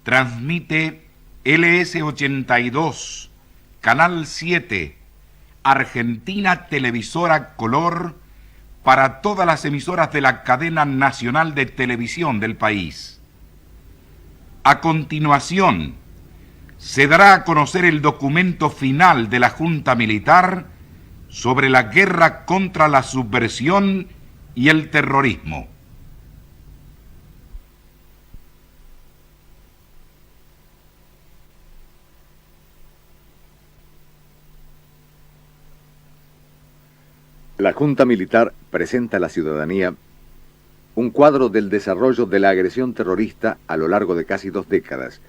Transmite LS82, Canal 7, Argentina Televisora Color, para todas las emisoras de la cadena nacional de televisión del país. A continuación, se dará a conocer el documento final de la Junta Militar sobre la guerra contra la subversión y el terrorismo. La Junta Militar presenta a la ciudadanía un cuadro del desarrollo de la agresión terrorista a lo largo de casi 2 décadas,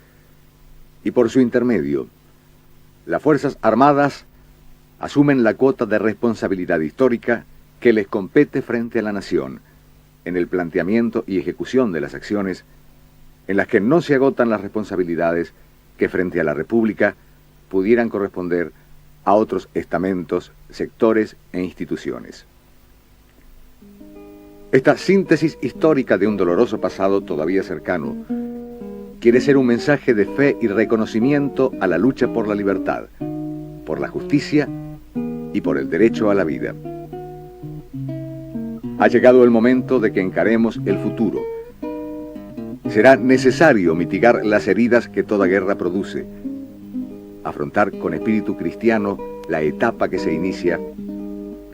y por su intermedio, las Fuerzas Armadas asumen la cuota de responsabilidad histórica que les compete frente a la nación, en el planteamiento y ejecución de las acciones en las que no se agotan las responsabilidades que frente a la República pudieran corresponder a otros estamentos, sectores e instituciones. Esta síntesis histórica de un doloroso pasado todavía cercano quiere ser un mensaje de fe y reconocimiento a la lucha por la libertad, por la justicia y por el derecho a la vida. Ha llegado el momento de que encaremos el futuro. Será necesario mitigar las heridas que toda guerra produce, afrontar con espíritu cristiano la etapa que se inicia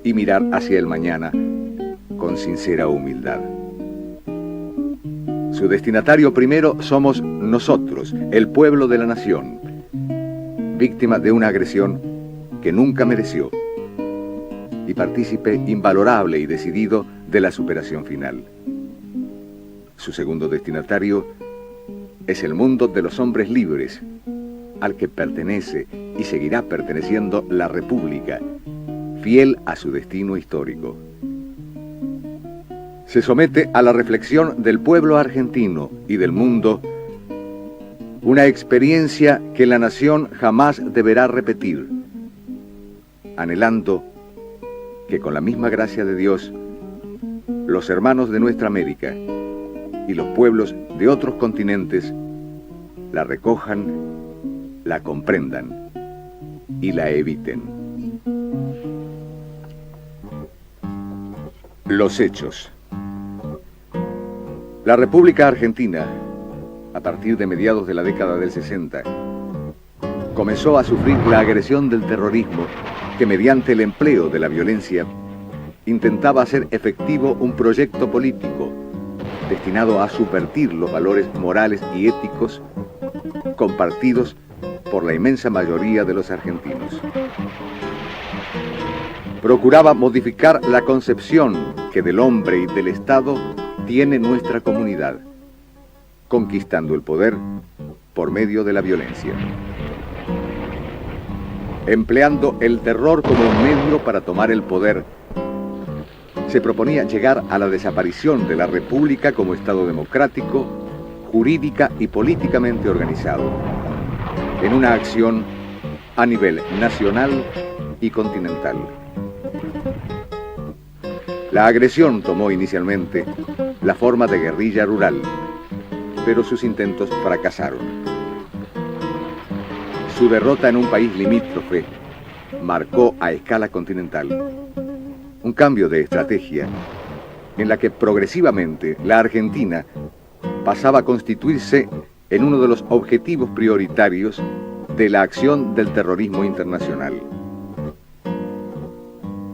y mirar hacia el mañana con sincera humildad. Su destinatario primero somos nosotros, el pueblo de la nación, víctima de una agresión que nunca mereció y partícipe invalorable y decidido de la superación final. Su segundo destinatario es el mundo de los hombres libres, al que pertenece y seguirá perteneciendo la República, fiel a su destino histórico. Se somete a la reflexión del pueblo argentino y del mundo una experiencia que la nación jamás deberá repetir, anhelando que con la misma gracia de Dios, los hermanos de nuestra América y los pueblos de otros continentes la recojan, la comprendan y la eviten. Los hechos. La República Argentina, a partir de mediados de la década del 60, comenzó a sufrir la agresión del terrorismo que, mediante el empleo de la violencia, intentaba hacer efectivo un proyecto político destinado a subvertir los valores morales y éticos compartidos por la inmensa mayoría de los argentinos. Procuraba modificar la concepción que del hombre y del Estado tiene nuestra comunidad, conquistando el poder por medio de la violencia. Empleando el terror como un medio para tomar el poder, se proponía llegar a la desaparición de la República como Estado democrático, jurídica y políticamente organizado, en una acción a nivel nacional y continental. La agresión tomó inicialmente la forma de guerrilla rural, pero sus intentos fracasaron. Su derrota en un país limítrofe marcó a escala continental un cambio de estrategia en la que progresivamente la Argentina pasaba a constituirse en uno de los objetivos prioritarios de la acción del terrorismo internacional.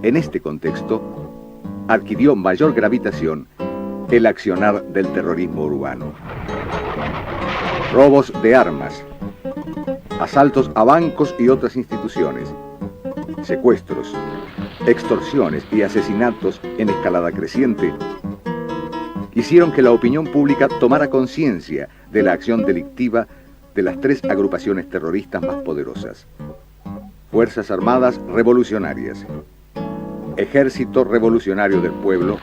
En este contexto, adquirió mayor gravitación el accionar del terrorismo urbano. Robos de armas, asaltos a bancos y otras instituciones, secuestros, extorsiones y asesinatos en escalada creciente hicieron que la opinión pública tomara conciencia de la acción delictiva de las 3 agrupaciones terroristas más poderosas: Fuerzas Armadas Revolucionarias, Ejército Revolucionario del Pueblo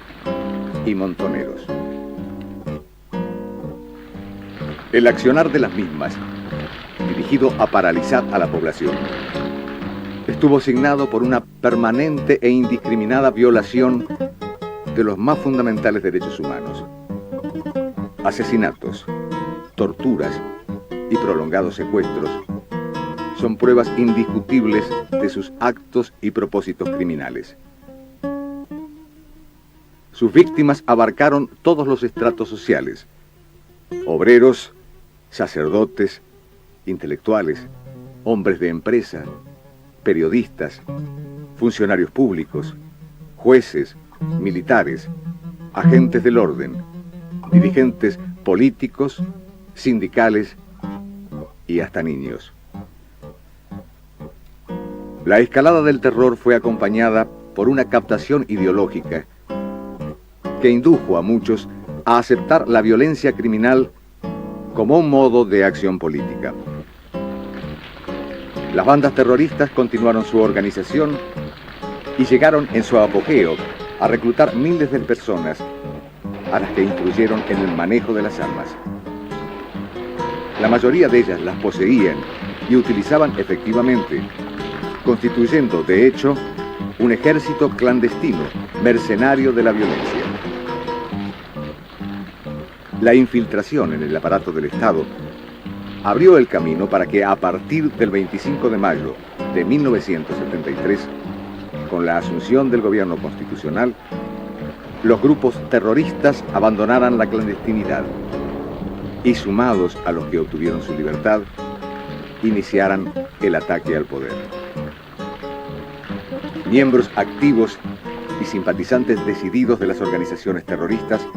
y Montoneros. El accionar de las mismas, dirigido a paralizar a la población, estuvo signado por una permanente e indiscriminada violación de los más fundamentales derechos humanos. Asesinatos, torturas, y prolongados secuestros son pruebas indiscutibles de sus actos y propósitos criminales. Sus víctimas abarcaron todos los estratos sociales: obreros, sacerdotes, intelectuales, hombres de empresa, periodistas, funcionarios públicos, jueces, militares, agentes del orden, dirigentes políticos, sindicales y hasta niños. La escalada del terror fue acompañada por una captación ideológica que indujo a muchos a aceptar la violencia criminal como un modo de acción política. Las bandas terroristas continuaron su organización y llegaron en su apogeo a reclutar miles de personas a las que instruyeron en el manejo de las armas. La mayoría de ellas las poseían y utilizaban efectivamente, constituyendo de hecho un ejército clandestino, mercenario de la violencia. La infiltración en el aparato del Estado abrió el camino para que a partir del 25 de mayo de 1973, con la asunción del gobierno constitucional, los grupos terroristas abandonaran la clandestinidad y, sumados a los que obtuvieron su libertad, iniciaran el ataque al poder. Miembros activos y simpatizantes decididos de las organizaciones terroristas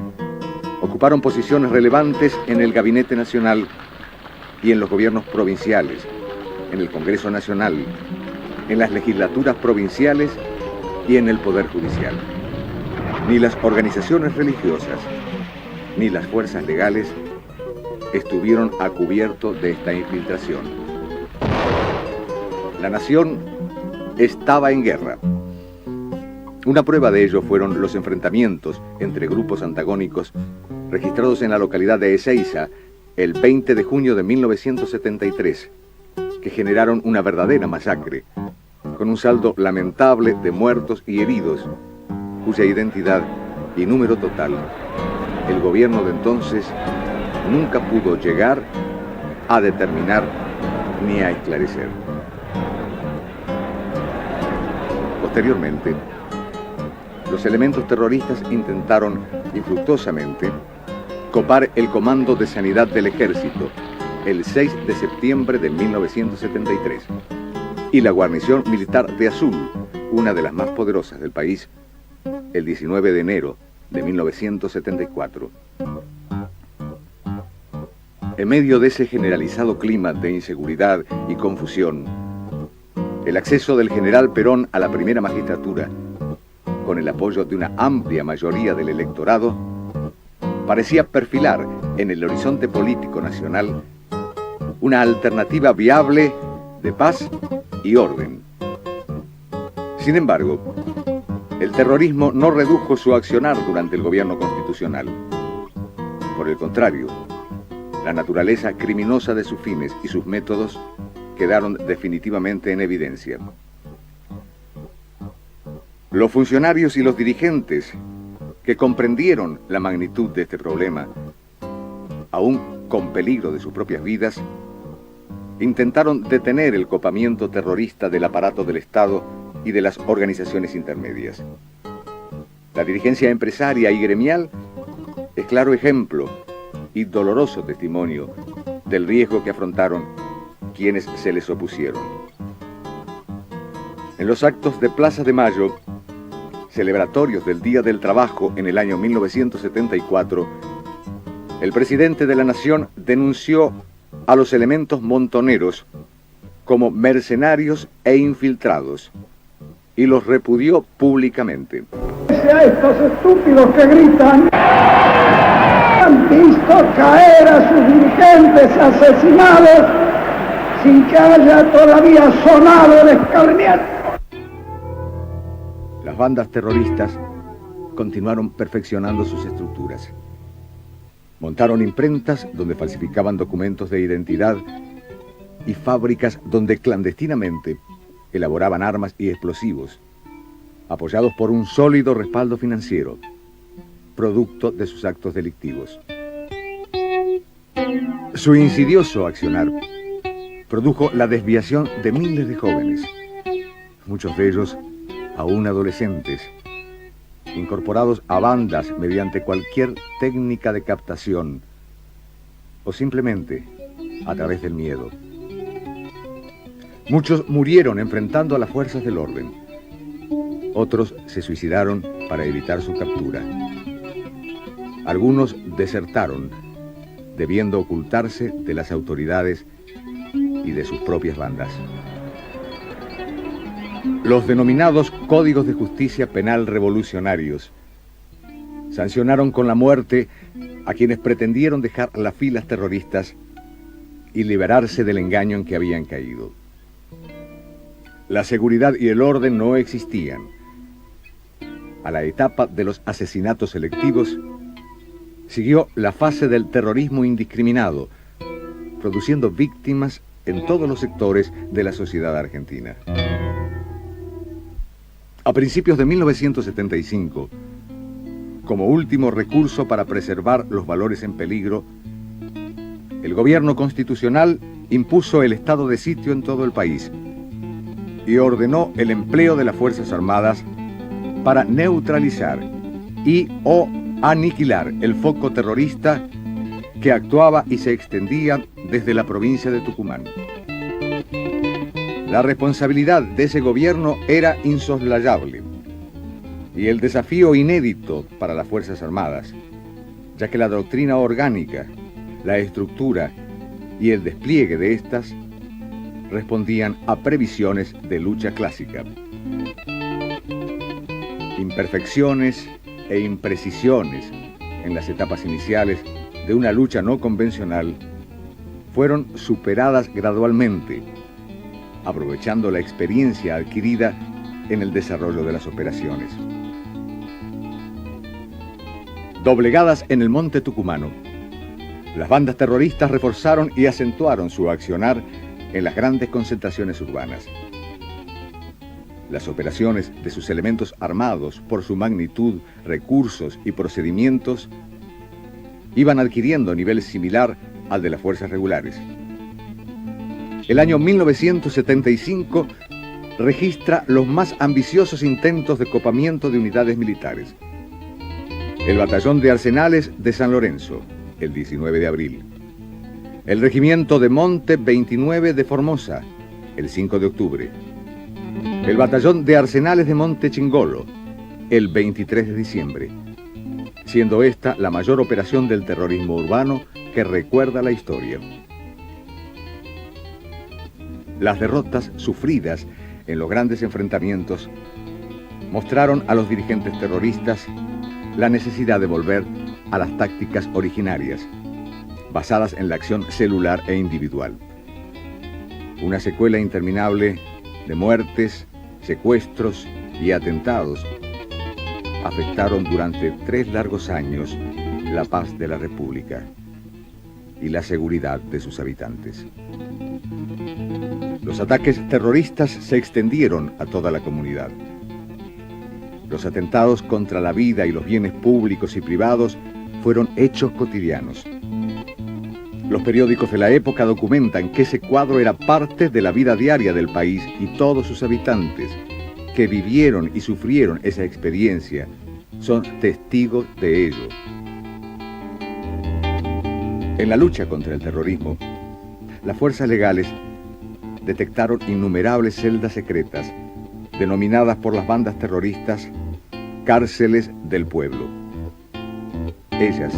ocuparon posiciones relevantes en el Gabinete Nacional y en los gobiernos provinciales, en el Congreso Nacional, en las legislaturas provinciales y en el Poder Judicial. Ni las organizaciones religiosas ni las fuerzas legales estuvieron a cubierto de esta infiltración. La nación estaba en guerra. Una prueba de ello fueron los enfrentamientos entre grupos antagónicos registrados en la localidad de Ezeiza el 20 de junio de 1973, que generaron una verdadera masacre, con un saldo lamentable de muertos y heridos, cuya identidad y número total el gobierno de entonces nunca pudo llegar a determinar ni a esclarecer. Posteriormente, los elementos terroristas intentaron infructuosamente copar el Comando de Sanidad del Ejército el 6 de septiembre de 1973 y la guarnición militar de Azul, una de las más poderosas del país, el 19 de enero de 1974. En medio de ese generalizado clima de inseguridad y confusión, el acceso del general Perón a la primera magistratura, con el apoyo de una amplia mayoría del electorado, parecía perfilar en el horizonte político nacional una alternativa viable de paz y orden. Sin embargo, el terrorismo no redujo su accionar durante el gobierno constitucional. Por el contrario, la naturaleza criminosa de sus fines y sus métodos quedaron definitivamente en evidencia. Los funcionarios y los dirigentes que comprendieron la magnitud de este problema, aún con peligro de sus propias vidas, intentaron detener el copamiento terrorista del aparato del Estado y de las organizaciones intermedias. La dirigencia empresaria y gremial es claro ejemplo y doloroso testimonio del riesgo que afrontaron quienes se les opusieron. En los actos de Plaza de Mayo, celebratorios del Día del Trabajo en el año 1974, el presidente de la Nación denunció a los elementos montoneros como mercenarios e infiltrados y los repudió públicamente. A estos estúpidos que gritan, han visto caer a sus dirigentes asesinados sin que haya todavía sonado el escarmiento. Las bandas terroristas continuaron perfeccionando sus estructuras. Montaron imprentas donde falsificaban documentos de identidad y fábricas donde clandestinamente elaboraban armas y explosivos, apoyados por un sólido respaldo financiero, producto de sus actos delictivos. Su insidioso accionar produjo la desviación de miles de jóvenes, muchos de ellos aún adolescentes, incorporados a bandas mediante cualquier técnica de captación o simplemente a través del miedo. Muchos murieron enfrentando a las fuerzas del orden. Otros se suicidaron para evitar su captura. Algunos desertaron, debiendo ocultarse de las autoridades y de sus propias bandas. Los denominados Códigos de Justicia Penal Revolucionarios sancionaron con la muerte a quienes pretendieron dejar las filas terroristas y liberarse del engaño en que habían caído. La seguridad y el orden no existían. A la etapa de los asesinatos selectivos siguió la fase del terrorismo indiscriminado, produciendo víctimas en todos los sectores de la sociedad argentina. A principios de 1975, como último recurso para preservar los valores en peligro, el gobierno constitucional impuso el estado de sitio en todo el país y ordenó el empleo de las Fuerzas Armadas para neutralizar y o aniquilar el foco terrorista que actuaba y se extendía desde la provincia de Tucumán. La responsabilidad de ese gobierno era insoslayable y el desafío inédito para las Fuerzas Armadas, ya que la doctrina orgánica, la estructura y el despliegue de estas respondían a previsiones de lucha clásica. Imperfecciones e imprecisiones en las etapas iniciales de una lucha no convencional fueron superadas gradualmente, aprovechando la experiencia adquirida en el desarrollo de las operaciones. Doblegadas en el monte tucumano, las bandas terroristas reforzaron y acentuaron su accionar en las grandes concentraciones urbanas. Las operaciones de sus elementos armados, por su magnitud, recursos y procedimientos, iban adquiriendo nivel similar al de las fuerzas regulares. El año 1975 registra los más ambiciosos intentos de copamiento de unidades militares. El Batallón de Arsenales de San Lorenzo, el 19 de abril. El Regimiento de Monte 29 de Formosa, el 5 de octubre. El Batallón de Arsenales de Monte Chingolo, el 23 de diciembre, siendo esta la mayor operación del terrorismo urbano que recuerda la historia. Las derrotas sufridas en los grandes enfrentamientos mostraron a los dirigentes terroristas la necesidad de volver a las tácticas originarias, basadas en la acción celular e individual. Una secuela interminable de muertes, secuestros y atentados afectaron durante 3 largos años la paz de la República y la seguridad de sus habitantes. Los ataques terroristas se extendieron a toda la comunidad. Los atentados contra la vida y los bienes públicos y privados fueron hechos cotidianos. Los periódicos de la época documentan que ese cuadro era parte de la vida diaria del país y todos sus habitantes, que vivieron y sufrieron esa experiencia, son testigos de ello. En la lucha contra el terrorismo, las fuerzas legales detectaron innumerables celdas secretas, denominadas por las bandas terroristas cárceles del pueblo. Ellas,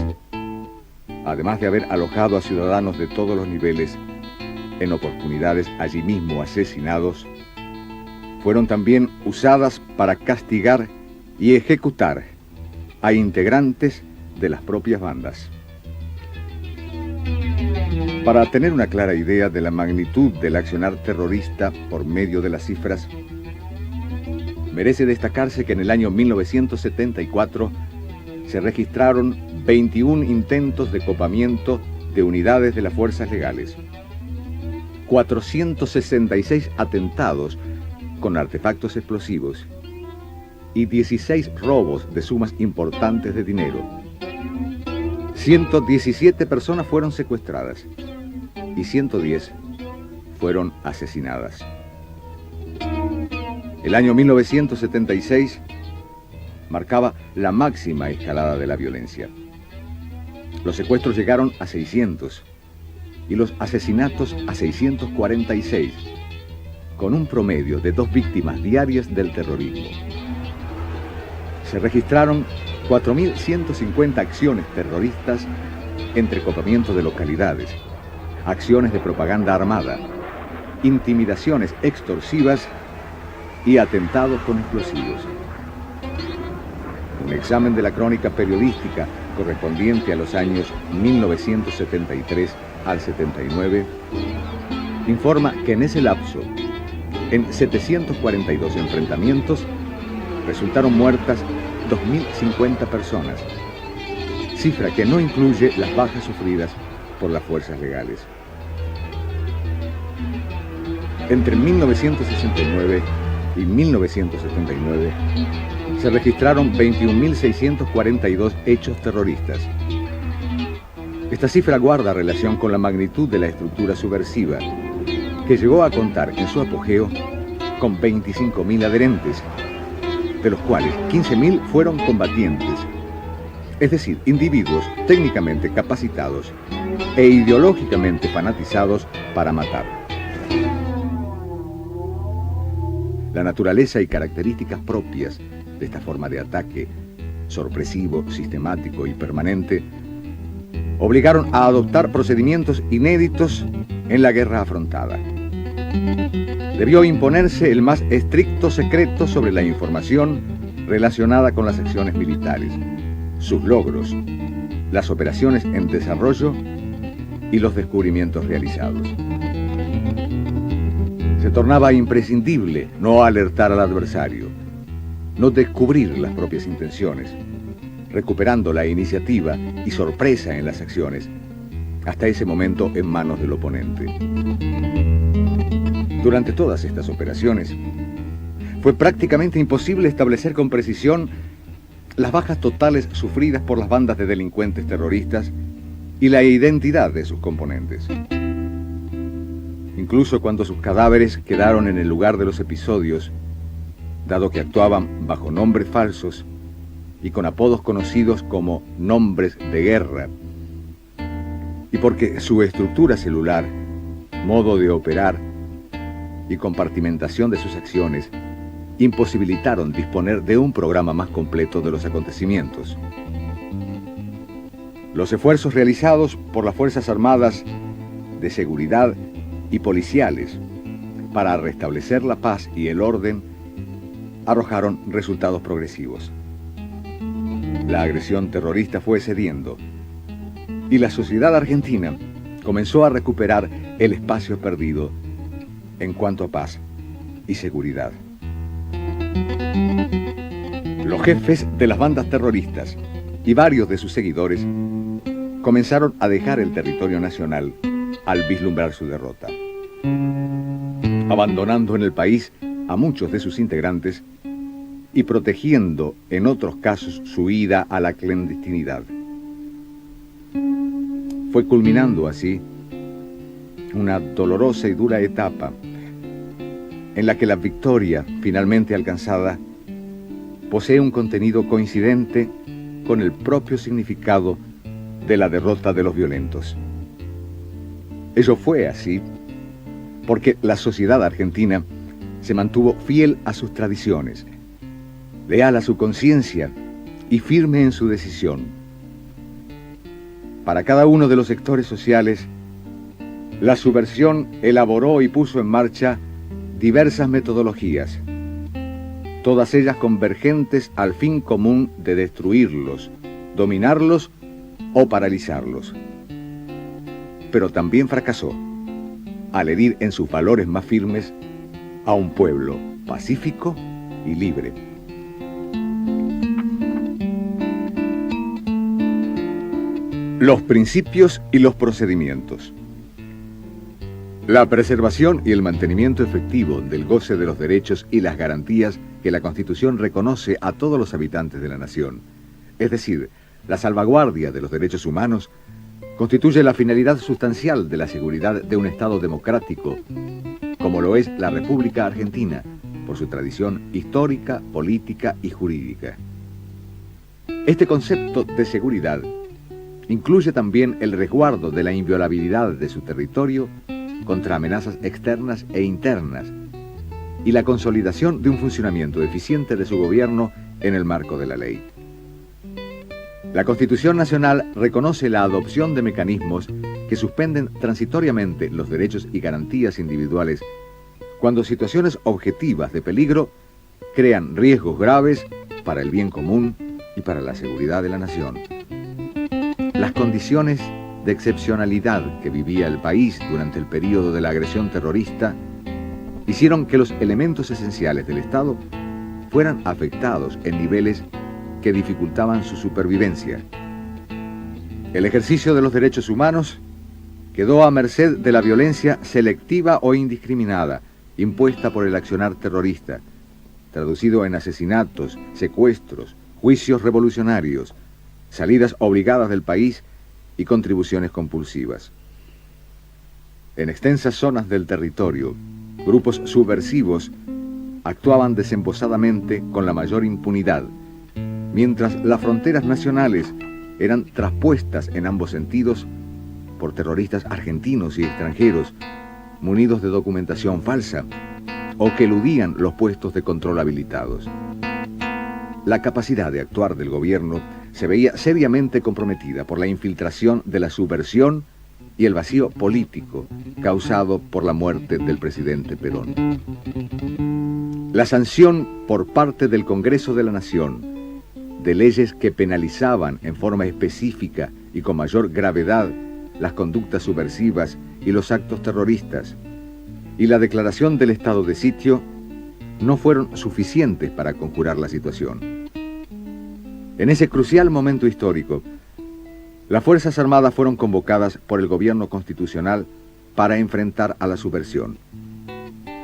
además de haber alojado a ciudadanos de todos los niveles, en oportunidades allí mismo asesinados, fueron también usadas para castigar y ejecutar a integrantes de las propias bandas. Para tener una clara idea de la magnitud del accionar terrorista por medio de las cifras, merece destacarse que en el año 1974 se registraron 21 intentos de copamiento de unidades de las fuerzas legales, 466 atentados con artefactos explosivos y 16 robos de sumas importantes de dinero. 117 personas fueron secuestradas. y 110 fueron asesinadas. El año 1976 marcaba la máxima escalada de la violencia. Los secuestros llegaron a 600 y los asesinatos a 646, con un promedio de 2 víctimas diarias del terrorismo. Se registraron 4.150 acciones terroristas entre copamientos de localidades, acciones de propaganda armada, intimidaciones extorsivas y atentados con explosivos. Un examen de la crónica periodística correspondiente a los años 1973 al 79 informa que en ese lapso, en 742 enfrentamientos, resultaron muertas 2.050 personas, cifra que no incluye las bajas sufridas por las fuerzas legales. Entre 1969 y 1979 se registraron 21.642 hechos terroristas. Esta cifra guarda relación con la magnitud de la estructura subversiva, que llegó a contar en su apogeo con 25.000 adherentes, de los cuales 15.000 fueron combatientes, es decir, individuos técnicamente capacitados e ideológicamente fanatizados para matar. La naturaleza y características propias de esta forma de ataque, sorpresivo, sistemático y permanente, obligaron a adoptar procedimientos inéditos en la guerra afrontada. Debió imponerse el más estricto secreto sobre la información relacionada con las acciones militares, sus logros, las operaciones en desarrollo y los descubrimientos realizados. Se tornaba imprescindible no alertar al adversario, no descubrir las propias intenciones, recuperando la iniciativa y sorpresa en las acciones, hasta ese momento en manos del oponente. Durante todas estas operaciones, fue prácticamente imposible establecer con precisión las bajas totales sufridas por las bandas de delincuentes terroristas y la identidad de sus componentes. Incluso cuando sus cadáveres quedaron en el lugar de los episodios, dado que actuaban bajo nombres falsos y con apodos conocidos como nombres de guerra, y porque su estructura celular, modo de operar y compartimentación de sus acciones imposibilitaron disponer de un programa más completo de los acontecimientos. Los esfuerzos realizados por las Fuerzas Armadas de Seguridad y policiales para restablecer la paz y el orden arrojaron resultados progresivos. La agresión terrorista fue cediendo y la sociedad argentina comenzó a recuperar el espacio perdido en cuanto a paz y seguridad. Los jefes de las bandas terroristas y varios de sus seguidores comenzaron a dejar el territorio nacional al vislumbrar su derrota, abandonando en el país a muchos de sus integrantes y protegiendo en otros casos su ida a la clandestinidad. Fue culminando así una dolorosa y dura etapa en la que la victoria finalmente alcanzada posee un contenido coincidente con el propio significado de la derrota de los violentos. Ello fue así porque la sociedad argentina se mantuvo fiel a sus tradiciones, leal a su conciencia y firme en su decisión. Para cada uno de los sectores sociales, la subversión elaboró y puso en marcha diversas metodologías, todas ellas convergentes al fin común de destruirlos, dominarlos o paralizarlos. Pero también fracasó al herir en sus valores más firmes a un pueblo pacífico y libre. Los principios y los procedimientos. La preservación y el mantenimiento efectivo del goce de los derechos y las garantías que la Constitución reconoce a todos los habitantes de la nación, es decir, la salvaguardia de los derechos humanos, constituye la finalidad sustancial de la seguridad de un Estado democrático, como lo es la República Argentina, por su tradición histórica, política y jurídica. Este concepto de seguridad incluye también el resguardo de la inviolabilidad de su territorio contra amenazas externas e internas y la consolidación de un funcionamiento eficiente de su gobierno en el marco de la ley. La Constitución Nacional reconoce la adopción de mecanismos que suspenden transitoriamente los derechos y garantías individuales cuando situaciones objetivas de peligro crean riesgos graves para el bien común y para la seguridad de la nación. Las condiciones de excepcionalidad que vivía el país durante el período de la agresión terrorista hicieron que los elementos esenciales del Estado fueran afectados en niveles que dificultaban su supervivencia. El ejercicio de los derechos humanos quedó a merced de la violencia selectiva o indiscriminada impuesta por el accionar terrorista, traducido en asesinatos, secuestros, juicios revolucionarios, salidas obligadas del país y contribuciones compulsivas. En extensas zonas del territorio, grupos subversivos actuaban desembosadamente con la mayor impunidad, mientras las fronteras nacionales eran traspuestas en ambos sentidos por terroristas argentinos y extranjeros munidos de documentación falsa o que eludían los puestos de control habilitados. La capacidad de actuar del gobierno se veía seriamente comprometida por la infiltración de la subversión y el vacío político causado por la muerte del presidente Perón. La sanción por parte del Congreso de la Nación de leyes que penalizaban en forma específica y con mayor gravedad las conductas subversivas y los actos terroristas, y la declaración del estado de sitio no fueron suficientes para conjurar la situación. En ese crucial momento histórico, las Fuerzas Armadas fueron convocadas por el gobierno constitucional para enfrentar a la subversión.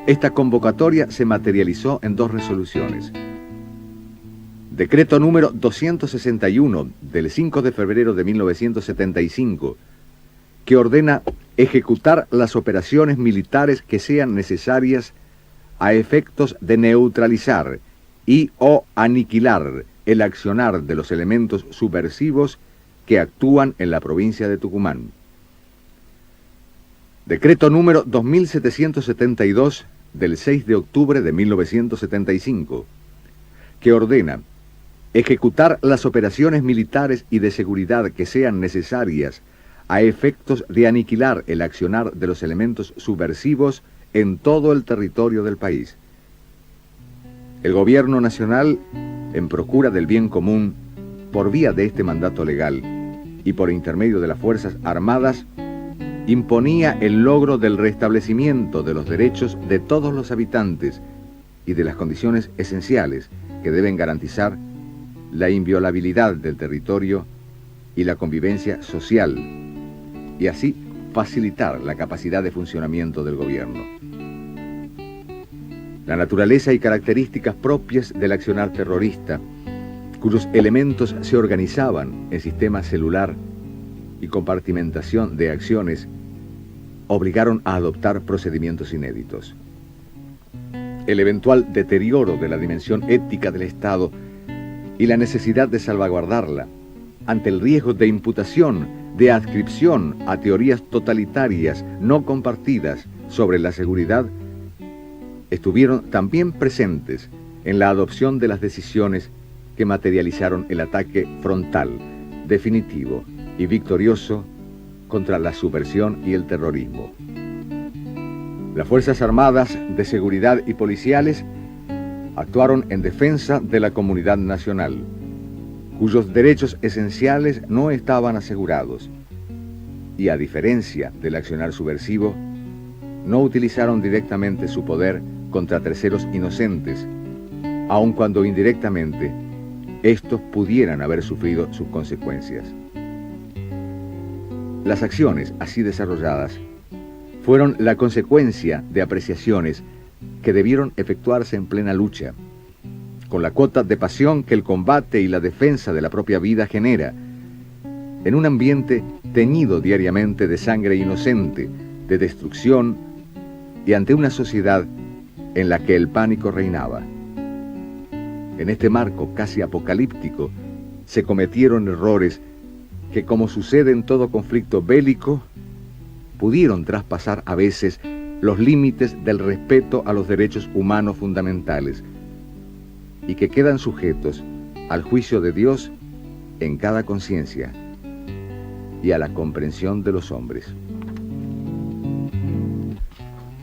Esta convocatoria se materializó en 2 resoluciones. Decreto número 261 del 5 de febrero de 1975, que ordena ejecutar las operaciones militares que sean necesarias a efectos de neutralizar y o aniquilar el accionar de los elementos subversivos que actúan en la provincia de Tucumán. Decreto número 2772 del 6 de octubre de 1975, que ordena ejecutar las operaciones militares y de seguridad que sean necesarias a efectos de aniquilar el accionar de los elementos subversivos en todo el territorio del país. El gobierno nacional, en procura del bien común, por vía de este mandato legal y por intermedio de las Fuerzas Armadas, imponía el logro del restablecimiento de los derechos de todos los habitantes y de las condiciones esenciales que deben garantizar la inviolabilidad del territorio y la convivencia social, y así facilitar la capacidad de funcionamiento del gobierno. La naturaleza y características propias del accionar terrorista, cuyos elementos se organizaban en sistema celular y compartimentación de acciones, obligaron a adoptar procedimientos inéditos. El eventual deterioro de la dimensión ética del Estado y la necesidad de salvaguardarla ante el riesgo de imputación, de adscripción a teorías totalitarias no compartidas sobre la seguridad, estuvieron también presentes en la adopción de las decisiones que materializaron el ataque frontal, definitivo y victorioso contra la subversión y el terrorismo. Las Fuerzas Armadas de Seguridad y policiales actuaron en defensa de la comunidad nacional, cuyos derechos esenciales no estaban asegurados, y a diferencia del accionar subversivo, no utilizaron directamente su poder contra terceros inocentes, aun cuando indirectamente estos pudieran haber sufrido sus consecuencias. Las acciones así desarrolladas fueron la consecuencia de apreciaciones que debieron efectuarse en plena lucha, con la cuota de pasión que el combate y la defensa de la propia vida genera, en un ambiente teñido diariamente de sangre inocente, de destrucción, y ante una sociedad en la que el pánico reinaba. En este marco casi apocalíptico se cometieron errores que, como sucede en todo conflicto bélico, pudieron traspasar a veces los límites del respeto a los derechos humanos fundamentales y que quedan sujetos al juicio de Dios en cada conciencia y a la comprensión de los hombres.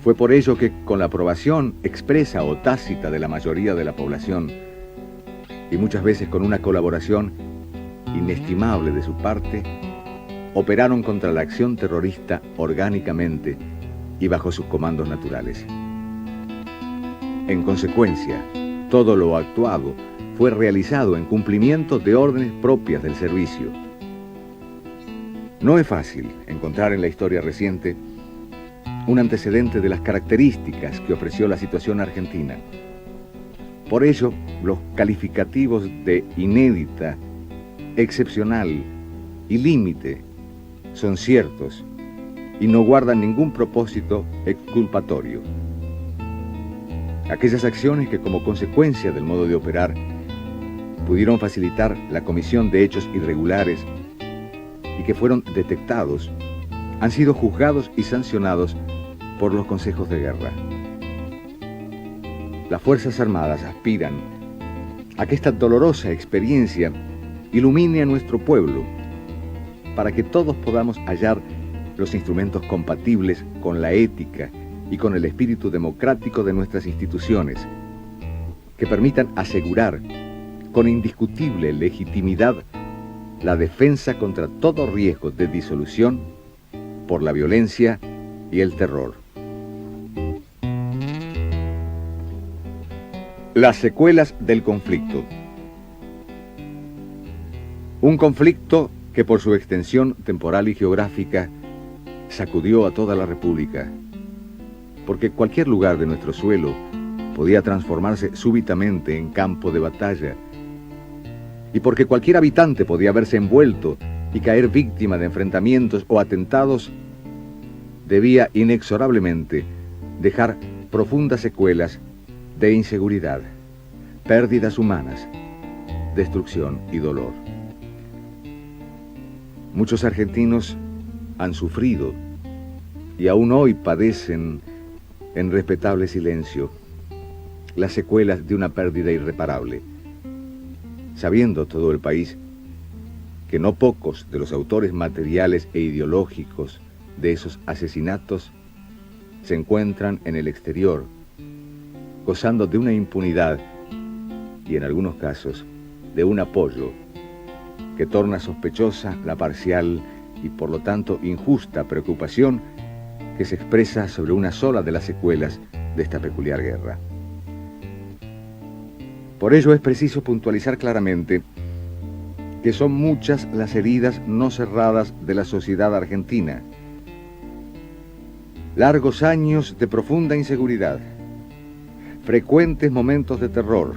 Fue por ello que, con la aprobación expresa o tácita de la mayoría de la población, y muchas veces con una colaboración inestimable de su parte, operaron contra la acción terrorista orgánicamente y bajo sus comandos naturales. En consecuencia, todo lo actuado fue realizado en cumplimiento de órdenes propias del servicio. No es fácil encontrar en la historia reciente un antecedente de las características que ofreció la situación argentina. Por ello, los calificativos de inédita, excepcional y límite son ciertos y no guardan ningún propósito exculpatorio. Aquellas acciones que, como consecuencia del modo de operar, pudieron facilitar la comisión de hechos irregulares y que fueron detectados, han sido juzgados y sancionados por los consejos de guerra. Las Fuerzas Armadas aspiran a que esta dolorosa experiencia ilumine a nuestro pueblo para que todos podamos hallar los instrumentos compatibles con la ética y con el espíritu democrático de nuestras instituciones, que permitan asegurar con indiscutible legitimidad la defensa contra todo riesgo de disolución por la violencia y el terror. Las secuelas del conflicto. Un conflicto que, por su extensión temporal y geográfica, sacudió a toda la República, porque cualquier lugar de nuestro suelo podía transformarse súbitamente en campo de batalla, y porque cualquier habitante podía verse envuelto y caer víctima de enfrentamientos o atentados, debía inexorablemente dejar profundas secuelas de inseguridad, pérdidas humanas, destrucción y dolor. Muchos argentinos han sufrido y aún hoy padecen en respetable silencio las secuelas de una pérdida irreparable, sabiendo todo el país que no pocos de los autores materiales e ideológicos de esos asesinatos se encuentran en el exterior, gozando de una impunidad y en algunos casos de un apoyo que torna sospechosa la parcial y por lo tanto injusta preocupación que se expresa sobre una sola de las secuelas de esta peculiar guerra. Por ello es preciso puntualizar claramente que son muchas las heridas no cerradas de la sociedad argentina. Largos años de profunda inseguridad, frecuentes momentos de terror,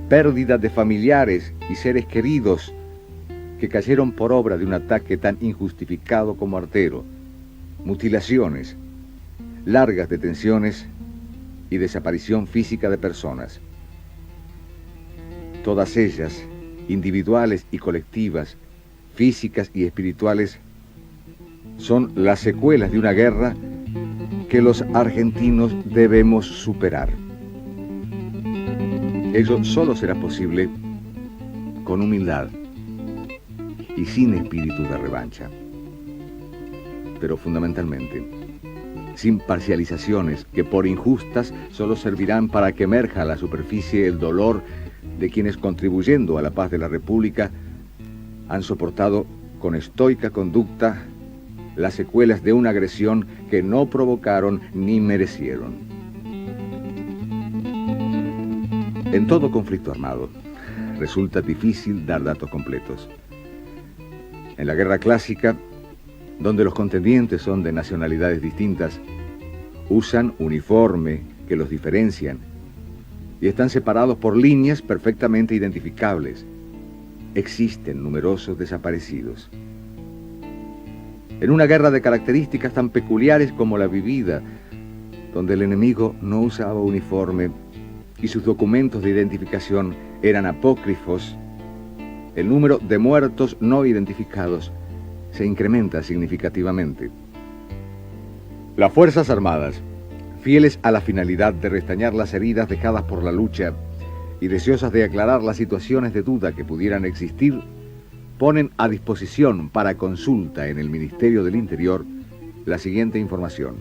pérdida de familiares y seres queridos que cayeron por obra de un ataque tan injustificado como artero, mutilaciones, largas detenciones y desaparición física de personas. Todas ellas, individuales y colectivas, físicas y espirituales, son las secuelas de una guerra que los argentinos debemos superar. Ello solo será posible con humildad y sin espíritu de revancha. Pero fundamentalmente, sin parcializaciones que por injustas solo servirán para que emerja a la superficie el dolor de quienes, contribuyendo a la paz de la República, han soportado con estoica conducta las secuelas de una agresión que no provocaron ni merecieron. En todo conflicto armado, resulta difícil dar datos completos. En la guerra clásica, donde los contendientes son de nacionalidades distintas, usan uniforme que los diferencian y están separados por líneas perfectamente identificables. existen numerosos desaparecidos. En una guerra de características tan peculiares como la vivida, donde el enemigo no usaba uniforme y sus documentos de identificación eran apócrifos, el número de muertos no identificados se incrementa significativamente. Las Fuerzas Armadas, fieles a la finalidad de restañar las heridas dejadas por la lucha y deseosas de aclarar las situaciones de duda que pudieran existir, ponen a disposición para consulta en el Ministerio del Interior la siguiente información.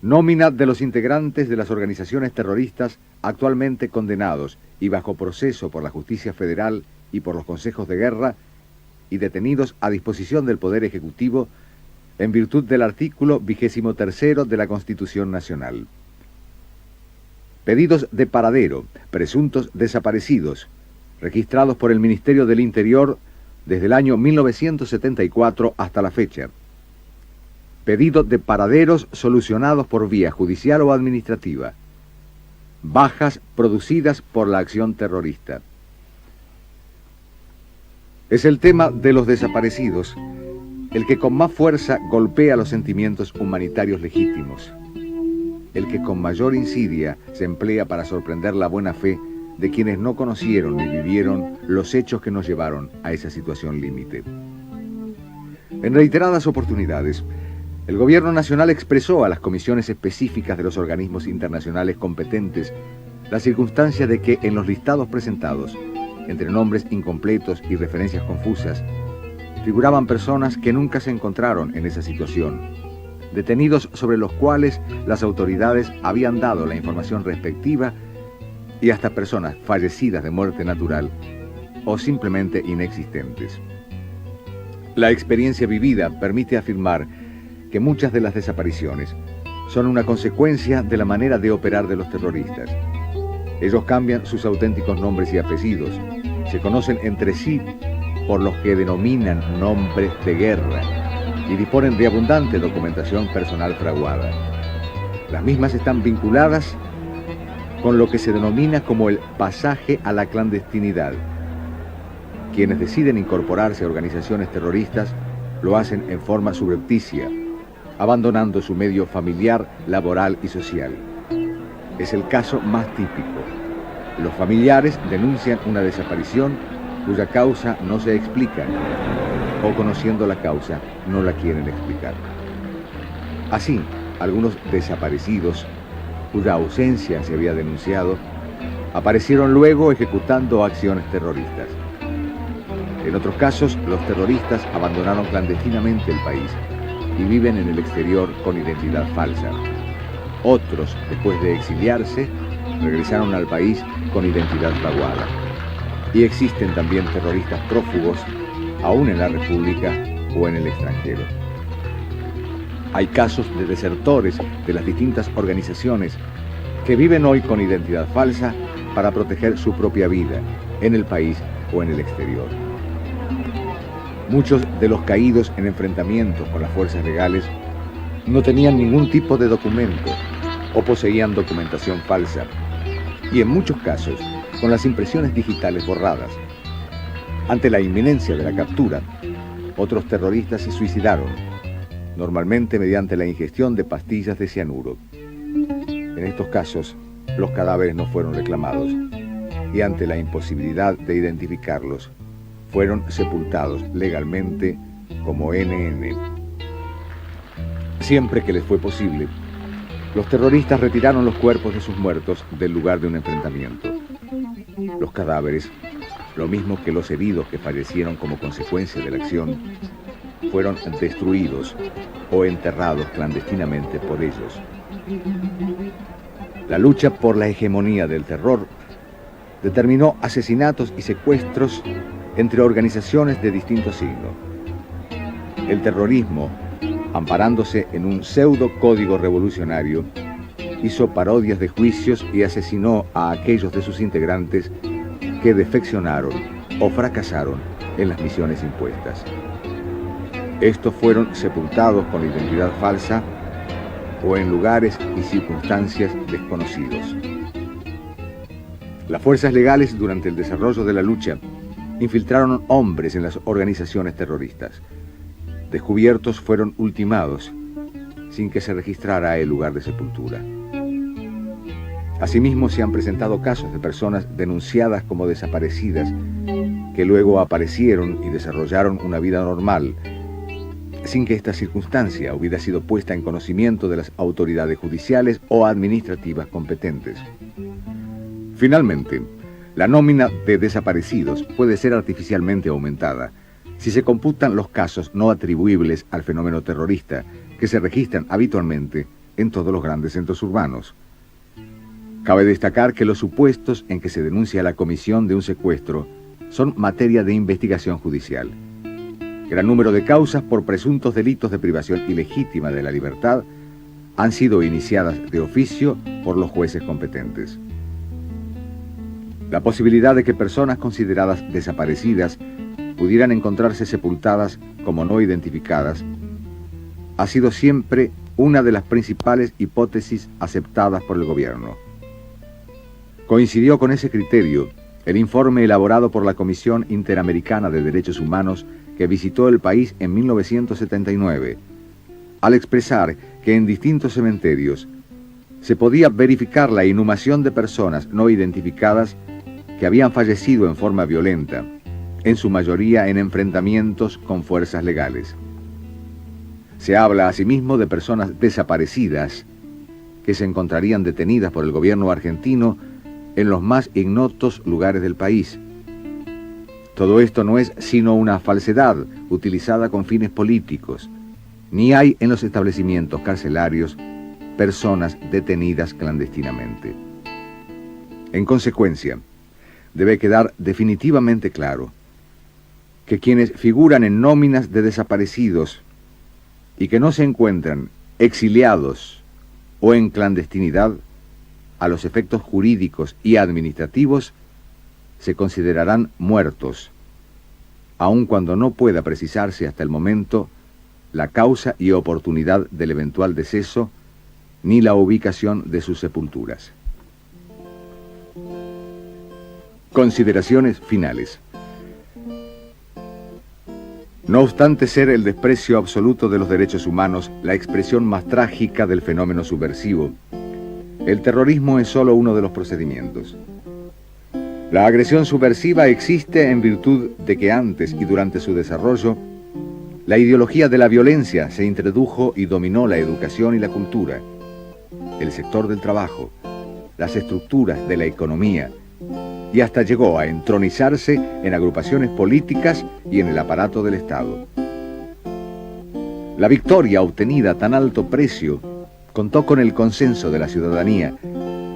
Nómina de los integrantes de las organizaciones terroristas actualmente condenados y bajo proceso por la Justicia Federal y por los consejos de guerra y detenidos a disposición del Poder Ejecutivo en virtud del artículo 23 de la Constitución Nacional. Pedidos de paradero, presuntos desaparecidos, registrados por el Ministerio del Interior desde el año 1974 hasta la fecha. Pedido de paraderos solucionados por vía judicial o administrativa. Bajas producidas por la acción terrorista. Es el tema de los desaparecidos el que con más fuerza golpea los sentimientos humanitarios legítimos, el que con mayor insidia se emplea para sorprender la buena fe de quienes no conocieron ni vivieron los hechos que nos llevaron a esa situación límite. En reiteradas oportunidades, el Gobierno Nacional expresó a las comisiones específicas de los organismos internacionales competentes la circunstancia de que en los listados presentados, entre nombres incompletos y referencias confusas, figuraban personas que nunca se encontraron en esa situación, detenidos sobre los cuales las autoridades habían dado la información respectiva y hasta personas fallecidas de muerte natural o simplemente inexistentes. La experiencia vivida permite afirmar que muchas de las desapariciones son una consecuencia de la manera de operar de los terroristas. Ellos cambian sus auténticos nombres y apellidos, se conocen entre sí por los que denominan nombres de guerra y disponen de abundante documentación personal fraguada. Las mismas están vinculadas con lo que se denomina como el pasaje a la clandestinidad. Quienes deciden incorporarse a organizaciones terroristas lo hacen en forma subrepticia, abandonando su medio familiar, laboral y social. Es el caso más típico. Los familiares denuncian una desaparición cuya causa no se explica, o conociendo la causa, no la quieren explicar. Así, algunos desaparecidos, cuya ausencia se había denunciado, aparecieron luego ejecutando acciones terroristas. En otros casos, los terroristas abandonaron clandestinamente el país y viven en el exterior con identidad falsa. Otros, después de exiliarse, regresaron al país con identidad fraguada. Y existen también terroristas prófugos, aún en la República o en el extranjero. Hay casos de desertores de las distintas organizaciones que viven hoy con identidad falsa para proteger su propia vida en el país o en el exterior. Muchos de los caídos en enfrentamientos con las fuerzas legales no tenían ningún tipo de documento o poseían documentación falsa, y en muchos casos con las impresiones digitales borradas. Ante la inminencia de la captura, otros terroristas se suicidaron, normalmente mediante la ingestión de pastillas de cianuro. En estos casos, los cadáveres no fueron reclamados y ante la imposibilidad de identificarlos, fueron sepultados legalmente como NN. Siempre que les fue posible, los terroristas retiraron los cuerpos de sus muertos del lugar de un enfrentamiento. Los cadáveres, lo mismo que los heridos que fallecieron como consecuencia de la acción, fueron destruidos o enterrados clandestinamente por ellos. La lucha por la hegemonía del terror determinó asesinatos y secuestros entre organizaciones de distinto signo. El terrorismo, amparándose en un pseudo código revolucionario, hizo parodias de juicios y asesinó a aquellos de sus integrantes que defeccionaron o fracasaron en las misiones impuestas. Estos fueron sepultados con identidad falsa o en lugares y circunstancias desconocidos. Las fuerzas legales, durante el desarrollo de la lucha, infiltraron hombres en las organizaciones terroristas. Descubiertos, fueron ultimados sin que se registrara el lugar de sepultura. Asimismo, se han presentado casos de personas denunciadas como desaparecidas que luego aparecieron y desarrollaron una vida normal, sin que esta circunstancia hubiera sido puesta en conocimiento de las autoridades judiciales o administrativas competentes. Finalmente, la nómina de desaparecidos puede ser artificialmente aumentada si se computan los casos no atribuibles al fenómeno terrorista que se registran habitualmente en todos los grandes centros urbanos. Cabe destacar que los supuestos en que se denuncia la comisión de un secuestro son materia de investigación judicial. Gran número de causas por presuntos delitos de privación ilegítima de la libertad han sido iniciadas de oficio por los jueces competentes. La posibilidad de que personas consideradas desaparecidas pudieran encontrarse sepultadas como no identificadas ha sido siempre una de las principales hipótesis aceptadas por el gobierno. Coincidió con ese criterio el informe elaborado por la Comisión Interamericana de Derechos Humanos que visitó el país en 1979, al expresar que en distintos cementerios se podía verificar la inhumación de personas no identificadas que habían fallecido en forma violenta, en su mayoría en enfrentamientos con fuerzas legales. Se habla asimismo de personas desaparecidas que se encontrarían detenidas por el gobierno argentino en los más ignotos lugares del país. Todo esto no es sino una falsedad utilizada con fines políticos, ni hay en los establecimientos carcelarios personas detenidas clandestinamente. En consecuencia, debe quedar definitivamente claro que quienes figuran en nóminas de desaparecidos y que no se encuentran exiliados o en clandestinidad, a los efectos jurídicos y administrativos, se considerarán muertos, aun cuando no pueda precisarse hasta el momento la causa y oportunidad del eventual deceso, ni la ubicación de sus sepulturas. Consideraciones finales. No obstante ser el desprecio absoluto de los derechos humanos la expresión más trágica del fenómeno subversivo, el terrorismo es solo uno de los procedimientos. La agresión subversiva existe en virtud de que antes y durante su desarrollo, la ideología de la violencia se introdujo y dominó la educación y la cultura, el sector del trabajo, las estructuras de la economía, y hasta llegó a entronizarse en agrupaciones políticas y en el aparato del Estado. La victoria obtenida a tan alto precio contó con el consenso de la ciudadanía,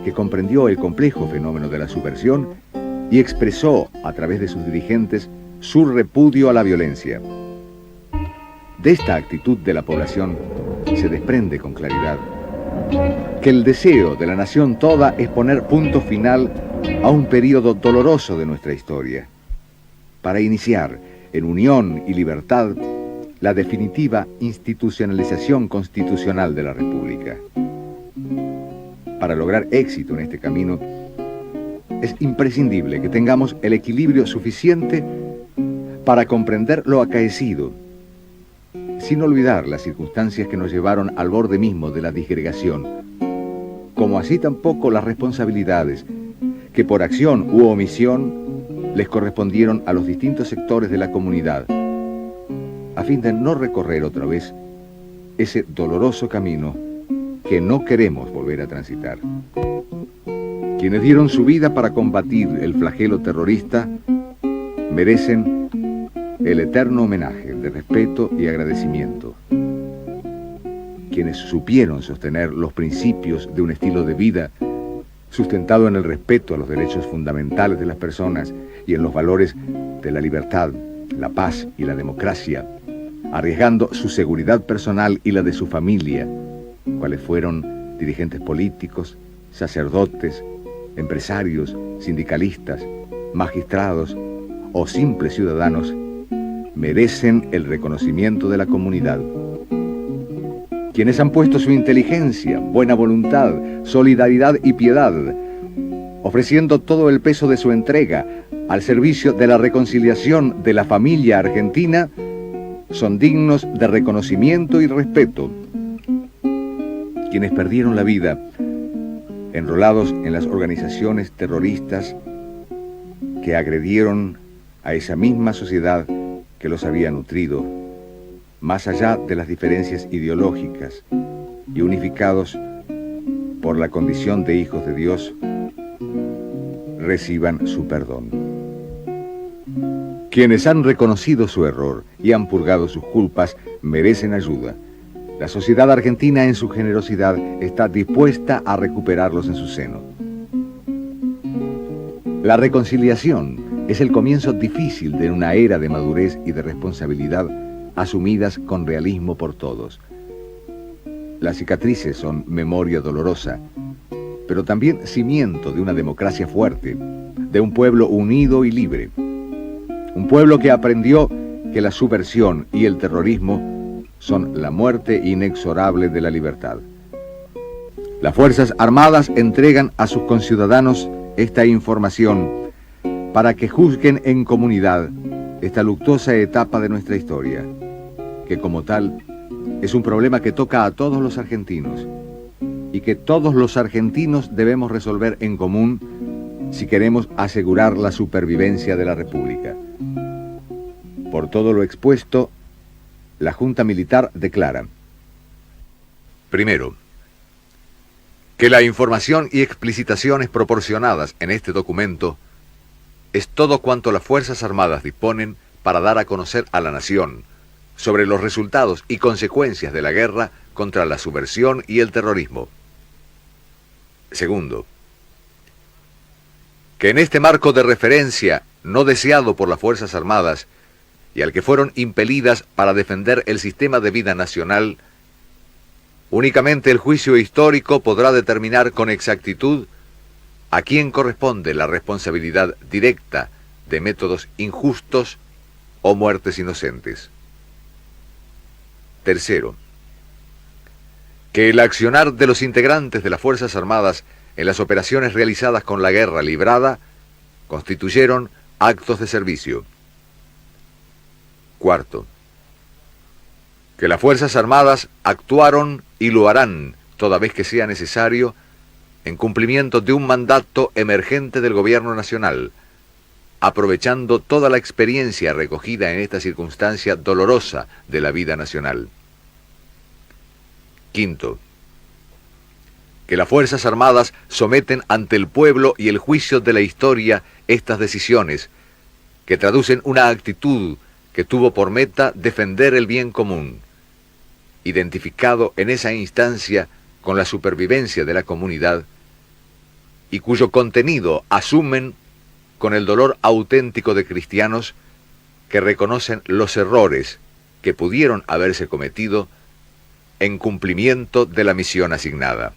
que comprendió el complejo fenómeno de la subversión y expresó, a través de sus dirigentes, su repudio a la violencia. De esta actitud de la población se desprende con claridad que el deseo de la nación toda es poner punto final a un período doloroso de nuestra historia, para iniciar, en unión y libertad, la definitiva institucionalización constitucional de la República. Para lograr éxito en este camino, es imprescindible que tengamos el equilibrio suficiente para comprender lo acaecido, sin olvidar las circunstancias que nos llevaron al borde mismo de la disgregación, como así tampoco las responsabilidades que por acción u omisión les correspondieron a los distintos sectores de la comunidad, a fin de no recorrer otra vez ese doloroso camino que no queremos volver a transitar. Quienes dieron su vida para combatir el flagelo terrorista merecen el eterno homenaje de respeto y agradecimiento. Quienes supieron sostener los principios de un estilo de vida sustentado en el respeto a los derechos fundamentales de las personas y en los valores de la libertad, la paz y la democracia, arriesgando su seguridad personal y la de su familia, cuales fueron dirigentes políticos, sacerdotes, empresarios, sindicalistas, magistrados o simples ciudadanos, merecen el reconocimiento de la comunidad. Quienes han puesto su inteligencia, buena voluntad, solidaridad y piedad ofreciendo todo el peso de su entrega al servicio de la reconciliación de la familia argentina, son dignos de reconocimiento y respeto. Quienes perdieron la vida enrolados en las organizaciones terroristas que agredieron a esa misma sociedad que los había nutrido, más allá de las diferencias ideológicas, y unificados por la condición de hijos de Dios, reciban su perdón. Quienes han reconocido su error y han purgado sus culpas merecen ayuda. La sociedad argentina en su generosidad está dispuesta a recuperarlos en su seno. La reconciliación es el comienzo difícil de una era de madurez y de responsabilidad asumidas con realismo por todos. Las cicatrices son memoria dolorosa, pero también cimiento de una democracia fuerte, de un pueblo unido y libre. Un pueblo que aprendió que la subversión y el terrorismo son la muerte inexorable de la libertad. Las Fuerzas Armadas entregan a sus conciudadanos esta información para que juzguen en comunidad esta luctuosa etapa de nuestra historia, que como tal es un problema que toca a todos los argentinos y que todos los argentinos debemos resolver en común si queremos asegurar la supervivencia de la República. Por todo lo expuesto, la Junta Militar declara: primero, que la información y explicitaciones proporcionadas en este documento es todo cuanto las Fuerzas Armadas disponen para dar a conocer a la nación sobre los resultados y consecuencias de la guerra contra la subversión y el terrorismo. Segundo, que en este marco de referencia no deseado por las Fuerzas Armadas y al que fueron impelidas para defender el sistema de vida nacional, únicamente el juicio histórico podrá determinar con exactitud a quién corresponde la responsabilidad directa de métodos injustos o muertes inocentes. Tercero, que el accionar de los integrantes de las Fuerzas Armadas en las operaciones realizadas con la guerra librada constituyeron actos de servicio. Cuarto, que las Fuerzas Armadas actuaron y lo harán toda vez que sea necesario en cumplimiento de un mandato emergente del Gobierno Nacional, aprovechando toda la experiencia recogida en esta circunstancia dolorosa de la vida nacional. Quinto, que las Fuerzas Armadas someten ante el pueblo y el juicio de la historia estas decisiones, que traducen una actitud que tuvo por meta defender el bien común, identificado en esa instancia con la supervivencia de la comunidad, y cuyo contenido asumen con el dolor auténtico de cristianos que reconocen los errores que pudieron haberse cometido en cumplimiento de la misión asignada.